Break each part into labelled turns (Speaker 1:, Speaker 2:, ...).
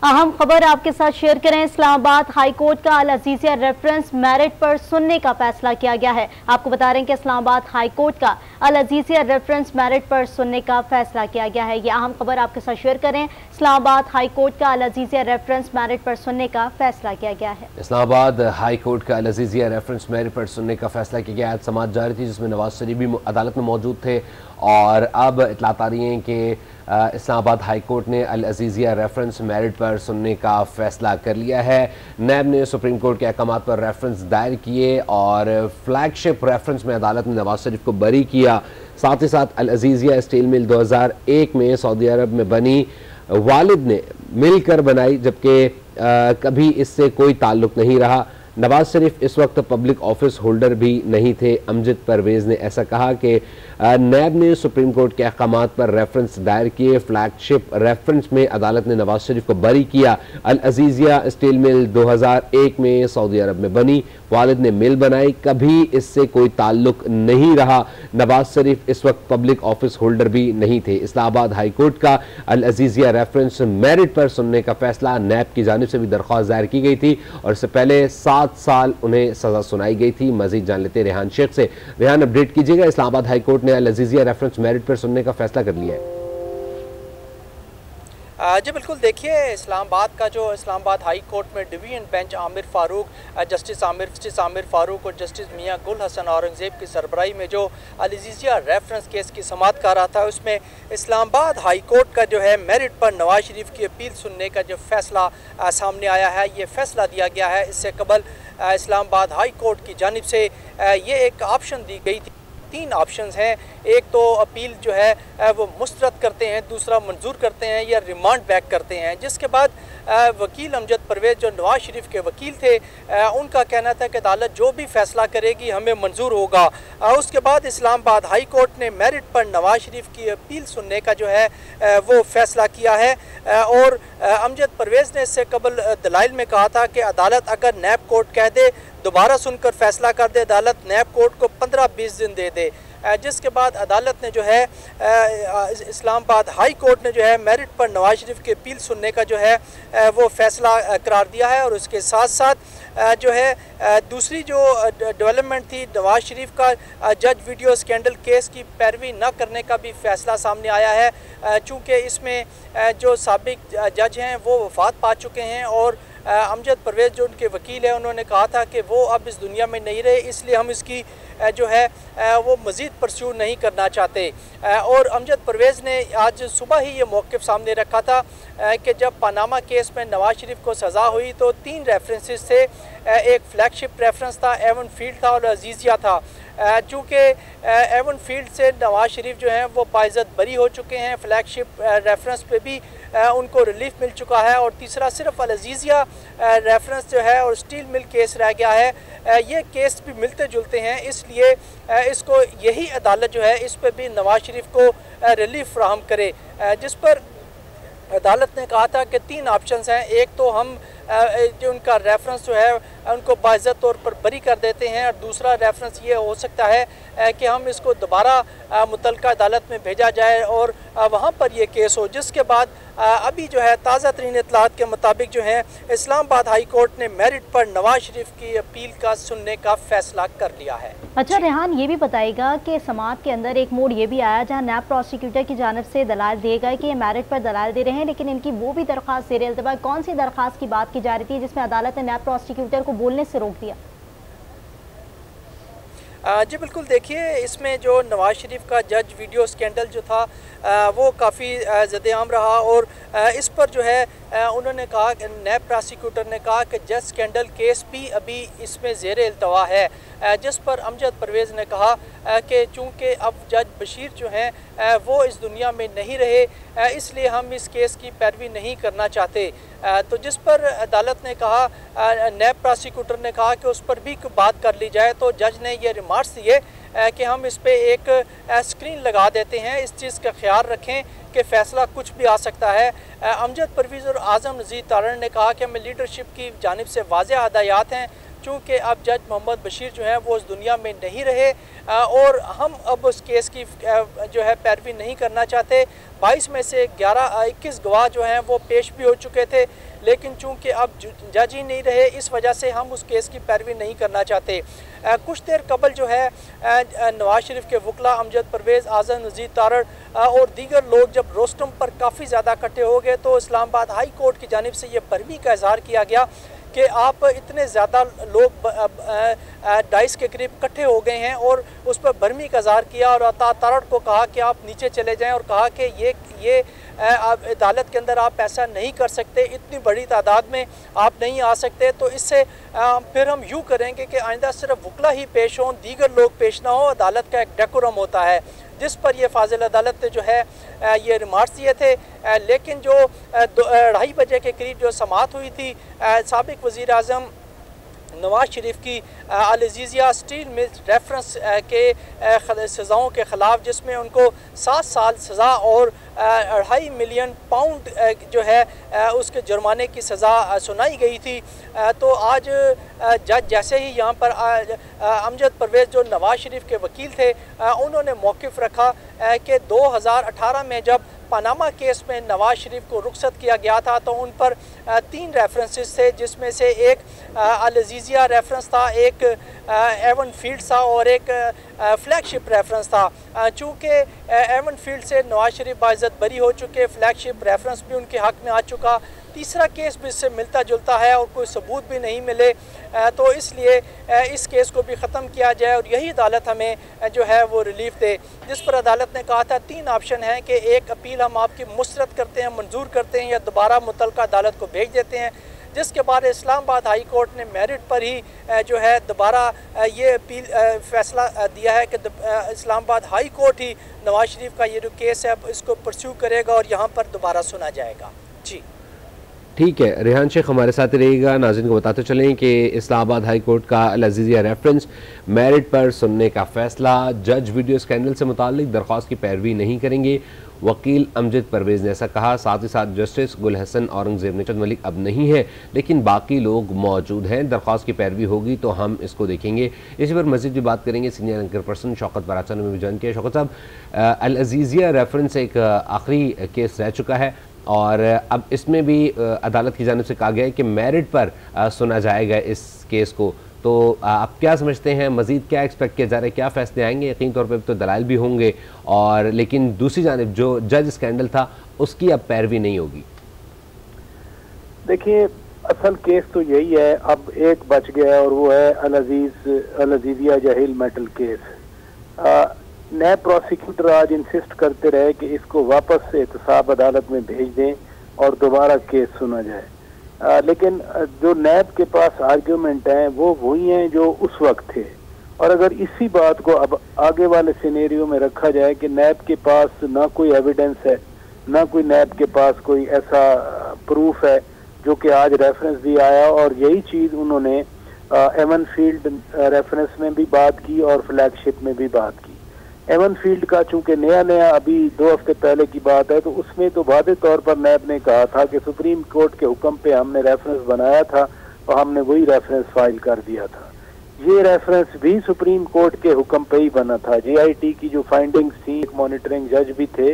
Speaker 1: अहम खबर आपके साथ शेयर करें। इस्लामाबाद हाई कोर्ट का अल अजीजिया रेफरेंस मेरिट पर सुनने का फैसला किया गया है। आपको बता रहे हैं कि इस्लामाबाद हाई कोर्ट का अल अजीजिया रेफरेंस मेरिट पर सुनने का फैसला किया गया है। ये अहम खबर आपके साथ शेयर करें। इस्लामाबाद हाई कोर्ट का अल अजीजिया रेफरेंस मेरिट पर सुनने का फैसला किया गया है।
Speaker 2: इस्लामाबाद हाई कोर्ट का अल अजीजिया रेफरेंस मेरिट पर सुनने का फैसला किया गया। आज समाअत जारी थी जिसमें नवाज शरीफ भी अदालत में मौजूद थे और अब इतलात आ रही हैं कि इस्लामाबाद हाई कोर्ट ने अल अजीजिया रेफरेंस मेरिट पर सुनने का फैसला कर लिया है। नैब ने सुप्रीम कोर्ट के अहकाम पर रेफरेंस दायर किए और फ्लैगशिप रेफरेंस में अदालत ने नवाज शरीफ को बरी किया। साथ ही साथ अल अजीजिया स्टील मिल 2001 में सऊदी अरब में बनी, वालिद ने मिलकर बनाई जबकि कभी इससे कोई ताल्लुक नहीं रहा। नवाज शरीफ इस वक्त पब्लिक ऑफिस होल्डर भी नहीं थे। अमजद परवेज़ ने ऐसा कहा कि नैब ने सुप्रीम कोर्ट के अहकाम पर रेफरेंस दायर किए। फ्लैगशिप रेफरेंस में अदालत ने नवाज शरीफ को बरी किया। अल अजीजिया स्टील मिल 2001 में सऊदी अरब में बनी, वालिद ने मिल बनाई, कभी इससे कोई ताल्लुक नहीं रहा। नवाज शरीफ इस वक्त पब्लिक ऑफिस होल्डर भी नहीं थे। इस्लामाबाद हाई कोर्ट का अल अजीजिया रेफरेंस मेरिट पर सुनने का फैसला नैब की जानिब से भी दरख्वास्त दायर की गई थी और इससे पहले 7 साल उन्हें सजा सुनाई गई थी। मजीद जान लेते रेहान शेख से। रेहान, अपडेट कीजिएगा। इस्लामाबाद हाई कोर्ट ने अल अजीजिया रेफरेंस मेरिट पर सुनने का फैसला कर लिया है।
Speaker 3: जी बिल्कुल, देखिए इस्लामाबाद हाई कोर्ट में division bench Aamir Farooq, justice Aamir Farooq और जस्टिस मियां गुल हसन औरंगजेब की सरबराही में जो अल अजीजिया रेफरेंस केस की समाअत कर रहा था, उसमें इस्लामाबाद हाई कोर्ट का जो है मेरिट पर नवाज शरीफ की अपील सुनने का जो फैसला सामने आया है, ये फैसला दिया गया है। इससे कबल इस्लामाबाद हाई कोर्ट की जानिब से ये एक ऑप्शन दी गई थी। 3 ऑप्शंस हैं। एक तो अपील जो है वो मुस्तरद करते हैं, दूसरा मंजूर करते हैं या रिमांड बैक करते हैं। जिसके बाद वकील अमजद परवेज़ जो नवाज शरीफ के वकील थे, उनका कहना था कि अदालत जो भी फैसला करेगी हमें मंजूर होगा। उसके बाद इस्लामाबाद हाई कोर्ट ने मेरिट पर नवाज शरीफ की अपील सुनने का जो है वो फैसला किया है और अमजद परवेज़ ने इससे कबल दलाइल में कहा था कि अदालत अगर नैब कोर्ट कह दे दोबारा सुनकर फैसला कर दे, अदालत नैब कोर्ट को 15-20 दिन दे दे। जिसके बाद अदालत ने जो है इस्लामाबाद हाई कोर्ट ने जो है मेरिट पर नवाज शरीफ की अपील सुनने का जो है वो फैसला करार दिया है। और उसके साथ साथ जो है दूसरी जो डेवलपमेंट थी, नवाज शरीफ का जज वीडियो स्कैंडल केस की पैरवी न करने का भी फैसला सामने आया है। चूँकि इसमें जो साबिक जज हैं वो वफात पा चुके हैं और अमजद परवेज़ जो उनके वकील हैं, उन्होंने कहा था कि वो अब इस दुनिया में नहीं रहे, इसलिए हम इसकी जो है वो मज़ीद परस्यू नहीं करना चाहते। और अमजद परवेज़ ने आज सुबह ही ये मौक़िफ़ सामने रखा था कि जब पनामा केस में नवाज शरीफ को सज़ा हुई तो 3 रेफरेंसेस थे। एक फ्लैगशिप रेफरेंस था, एवन फील्ड था और अजीजिया था। चूँकि एवन फील्ड से नवाज शरीफ जो हैं वो बाइज़्ज़त बरी हो चुके हैं, फ्लैगशिप रेफरेंस पे भी उनको रिलीफ मिल चुका है और तीसरा सिर्फ अल अजीजिया रेफरेंस जो है और स्टील मिल केस रह गया है। ये केस भी मिलते जुलते हैं, इसलिए इसको यही अदालत जो है इस पर भी नवाज शरीफ को रिलीफ फराहम करे। जिस पर अदालत ने कहा था कि 3 ऑप्शंस हैं। एक तो हम जो उनका रेफरेंस जो है उनको बाइज़्ज़त तौर पर बरी कर देते हैं और दूसरा रेफरेंस ये हो सकता है कि हम इसको दोबारा मुतल्लिका अदालत में भेजा जाए और वहाँ पर ये केस हो। जिसके बाद अभी जो है ताज़ा तरीन इत्तलात के मुताबिक जो है इस्लामाबाद हाई कोर्ट ने मेरिट पर नवाज शरीफ की अपील का सुनने का फैसला कर लिया है।
Speaker 1: अच्छा रेहान, ये भी बताइएगा कि समाअत के अंदर एक मोड़ ये भी आया जहाँ नैब प्रोसिक्यूटर की जानिब से दलाल दिए गए कि ये मेरिट पर दलाल दे रहे हैं, लेकिन इनकी वो भी दरख्वास्त ज़ेर इल्तवा। कौन सी दरख्वास्त की बात की जा रही थी जिसमें अदालत ने नैब प्रोसिक्यूटर को बोलने से रोक दिया?
Speaker 3: जी बिल्कुल, देखिए इसमें जो नवाज शरीफ का जज वीडियो स्कैंडल जो था वो काफ़ी ज़द-ए-आम रहा और इस पर जो है उन्होंने कहा, नैब प्रोसिक्यूटर ने कहा कि जज स्कैंडल केस भी अभी इसमें ज़ेर इल्तवा है। जिस पर अमजद परवेज़ ने कहा कि चूँकि अब जज बशीर जो हैं वो इस दुनिया में नहीं रहे, इसलिए हम इस केस की पैरवी नहीं करना चाहते। तो जिस पर अदालत ने कहा, नैब प्रोसिक्यूटर ने कहा कि उस पर भी बात कर ली जाए, तो जज ने ये रिमार्क्स दिए कि हम इस पे एक स्क्रीन लगा देते हैं, इस चीज़ का ख्याल रखें कि फ़ैसला कुछ भी आ सकता है। अमजद परवेज़ और आज़म नज़ीर तारण ने कहा कि हमें लीडरशिप की जानिब से वाज़ेह हदायत हैं चूँकि अब जज मोहम्मद बशीर जो हैं वो उस दुनिया में नहीं रहे और हम अब उस केस की जो है पैरवी नहीं करना चाहते। 22 में से 21 गवाह जो हैं वो पेश भी हो चुके थे, लेकिन चूँकि अब जज ही नहीं रहे, इस वजह से हम उस केस की पैरवी नहीं करना चाहते। कुछ देर कबल जो है नवाज शरीफ के वकला अमजद परवेज़, आज़म नज़ीर तारड़ और दीगर लोग जब रोस्टम पर काफ़ी ज़्यादा इकट्ठे हो गए तो इस्लामाबाद हाई कोर्ट की जानिब से ये बरहमी का इजहार किया गया कि आप इतने ज़्यादा लोग 22 के करीब इकट्ठे हो गए हैं और उस पर बरहमी का इजहार किया और तारड़ को कहा कि आप नीचे चले जाएं और कहा कि ये अदालत के अंदर आप ऐसा नहीं कर सकते, इतनी बड़ी तादाद में आप नहीं आ सकते। तो इससे फिर हम यूँ करेंगे कि आइंदा सिर्फ वकला ही पेश हों, दीगर लोग पेश ना हो। अदालत का एक डेकोरम होता है, जिस पर ये फाजिल अदालत ने जो है ये रिमार्क्स दिए थे। लेकिन जो 2:30 बजे के करीब जो समाअत हुई थी साबिक वज़ीर आज़म नवाज शरीफ की अल अज़ीज़िया स्टील मिल रेफरेंस के सज़ाओं के ख़िलाफ़, जिसमें उनको 7 साल सज़ा और 2.5 मिलियन पाउंड जो है उसके जुर्माने की सज़ा सुनाई गई थी। तो आज जज जैसे ही यहाँ पर अमजद परवेज़ जो नवाज शरीफ के वकील थे उन्होंने मौक़िफ़ रखा कि 2018 में जब पनामा केस में नवाज शरीफ को रुखसत किया गया था तो उन पर 3 रेफरेंसेस थे, जिसमें से एक अल अज़ीज़िया रेफरेंस था, एक एवन फील्ड था और एक फ्लैगशिप रेफरेंस था। चूँकि एवन फील्ड से नवाज शरीफ बाइज़्ज़त बरी हो चुके, फ्लैगशिप रेफरेंस भी उनके हक़ में आ चुका, तीसरा केस भी इससे मिलता जुलता है और कोई सबूत भी नहीं मिले, तो इसलिए इस केस को भी ख़त्म किया जाए और यही अदालत हमें जो है वो रिलीफ दे। जिस पर अदालत ने कहा था 3 ऑप्शन हैं कि एक अपील हम आपकी मुस्तरद करते हैं, मंजूर करते हैं या दोबारा मुतल्लिका अदालत को भेज देते हैं। जिसके बाद इस्लामाबाद हाई कोर्ट ने मेरिट पर ही जो है दोबारा ये अपील फ़ैसला दिया है कि इस्लामाबाद हाई कोर्ट ही नवाज शरीफ का ये जो केस है इसको परस्यू करेगा और यहाँ पर दोबारा सुना जाएगा। जी
Speaker 2: ठीक है, रेहान शेख हमारे साथ रहेगा। नाज़रीन को बताते चलें कि इस्लामाबाद हाई कोर्ट का अल अज़ीज़िया रेफरेंस मेरिट पर सुनने का फ़ैसला, जज वीडियो स्कैंडल से मुताल्लिक दरख्वास्त की पैरवी नहीं करेंगे, वकील अमजद परवेज़ ने ऐसा कहा। साथ ही साथ जस्टिस गुल हसन औरंगज़ेब ने, चंद मलिक अब नहीं है लेकिन बाकी लोग मौजूद हैं, दरख्वास्त की पैरवी होगी तो हम इसको देखेंगे। इसी पर मज़ीद भी बात करेंगे। सीनियर एंकर पर्सन शौकत बराचा ने भी ज्वाइन किया। शौकत साहब, अल अज़ीज़िया रेफरेंस एक आखिरी केस रह चुका है और अब इसमें भी अदालत की जानिब से कहा गया है कि मेरिट पर सुना जाएगा इस केस को, तो आप क्या समझते हैं, मज़ीद क्या एक्सपेक्ट किया जा रहा है, क्या फ़ैसले आएंगे? यकीन तौर पर तो दलाइल भी होंगे और लेकिन दूसरी जानिब जो जज स्कैंडल था उसकी अब पैरवी नहीं होगी।
Speaker 4: देखिए, असल केस तो यही है, अब एक बच गया और वो है अल अज़ीज़िया जहील मेटल केस। नए प्रोसिक्यूटर आज इंसिस्ट करते रहे कि इसको वापस से एहतसाब अदालत में भेज दें और दोबारा केस सुना जाए, लेकिन जो नैब के पास आर्ग्यूमेंट हैं वो वही हैं जो उस वक्त थे। और अगर इसी बात को अब आगे वाले सिनेरियो में रखा जाए कि नैब के पास ना कोई एविडेंस है, ना कोई नैब के पास कोई ऐसा प्रूफ है जो कि आज रेफरेंस भी आया, और यही चीज़ उन्होंने एवन फील्ड रेफरेंस में भी बात की और फ्लैगशिप में भी बात की। एवन फील्ड का चूंकि नया अभी 2 हफ्ते पहले की बात है, तो उसमें तो वादे तौर पर नैब ने कहा था कि सुप्रीम कोर्ट के हुक्म पे हमने रेफरेंस बनाया था और हमने वही रेफरेंस फाइल कर दिया था। ये रेफरेंस भी सुप्रीम कोर्ट के हुक्म पे ही बना था। JIT की जो फाइंडिंग्स थी, एक मॉनिटरिंग जज भी थे,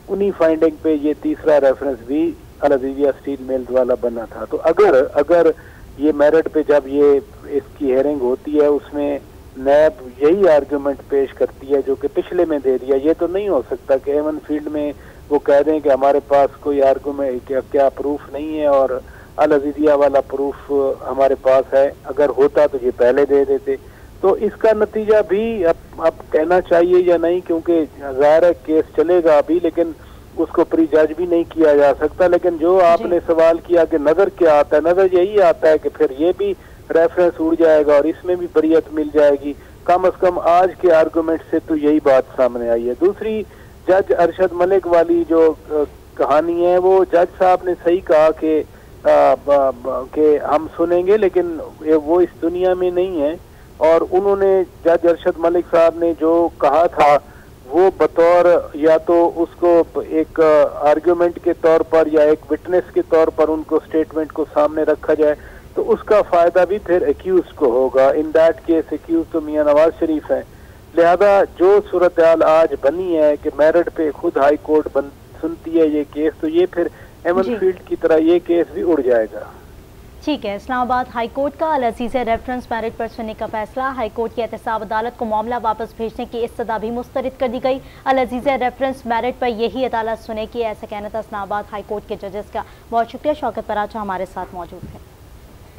Speaker 4: उन्हीं फाइंडिंग पे ये तीसरा रेफरेंस भी अल अज़ीज़िया स्टील मिल्स वाला बना था। तो अगर ये मेरिट पे जब ये इसकी हेयरिंग होती है उसमें नैब यही आर्गुमेंट पेश करती है जो कि पिछले में दे दिया, ये तो नहीं हो सकता कि एवन फील्ड में वो कह दें कि हमारे पास कोई आर्गुमेंट क्या प्रूफ नहीं है और अल अज़ीज़िया वाला प्रूफ हमारे पास है। अगर होता तो ये पहले दे देते। तो इसका नतीजा भी अब कहना चाहिए या नहीं, क्योंकि ज़ाहिर है केस चलेगा अभी, लेकिन उसको प्री जज भी नहीं किया जा सकता। लेकिन जो आपने सवाल किया कि नज़र क्या आता है, नज़र यही आता है कि फिर ये भी रेफरेंस उड़ जाएगा और इसमें भी बरियत मिल जाएगी। कम अज कम आज के आर्गुमेंट से तो यही बात सामने आई है। दूसरी, जज अरशद मलिक वाली जो कहानी है, वो जज साहब ने सही कहा कि हम सुनेंगे, लेकिन वो इस दुनिया में नहीं है। और उन्होंने, जज अरशद मलिक साहब ने जो कहा था वो बतौर या तो उसको एक आर्गुमेंट के तौर पर या एक विटनेस के तौर पर उनको स्टेटमेंट को सामने रखा जाए। تو اس کا فائدہ بھی پھر ایکیوز کو ہوگا. ان دیٹ کیس ایکیوز تو میاں نواز شریف ہیں. لہذا جو صورتحال آج بنی ہے کہ میرٹ پہ خود ہائی کورٹ سنتی ہے یہ کیس, تو یہ پھر ایمن فیلڈ کی طرح یہ کیس بھی اڑ جائے گا.
Speaker 1: ٹھیک ہے. اسلام آباد ہائی کورٹ کا العزیزیہ ریفرنس میرٹ پر سننے کا فیصلہ. ہائی کورٹ کی احتساب عدالت کو معاملہ واپس بھیجنے کی استدعا بھی مسترد کر دی گئی. العزیزیہ ریفرنس میرٹ پر یہی عدالت سنے گی, ایسا کہنا تھا اسلام آباد ہائی کورٹ کے ججز کا. بہت شکریہ. شوکت پراچا ہمارے ساتھ موجود ہے.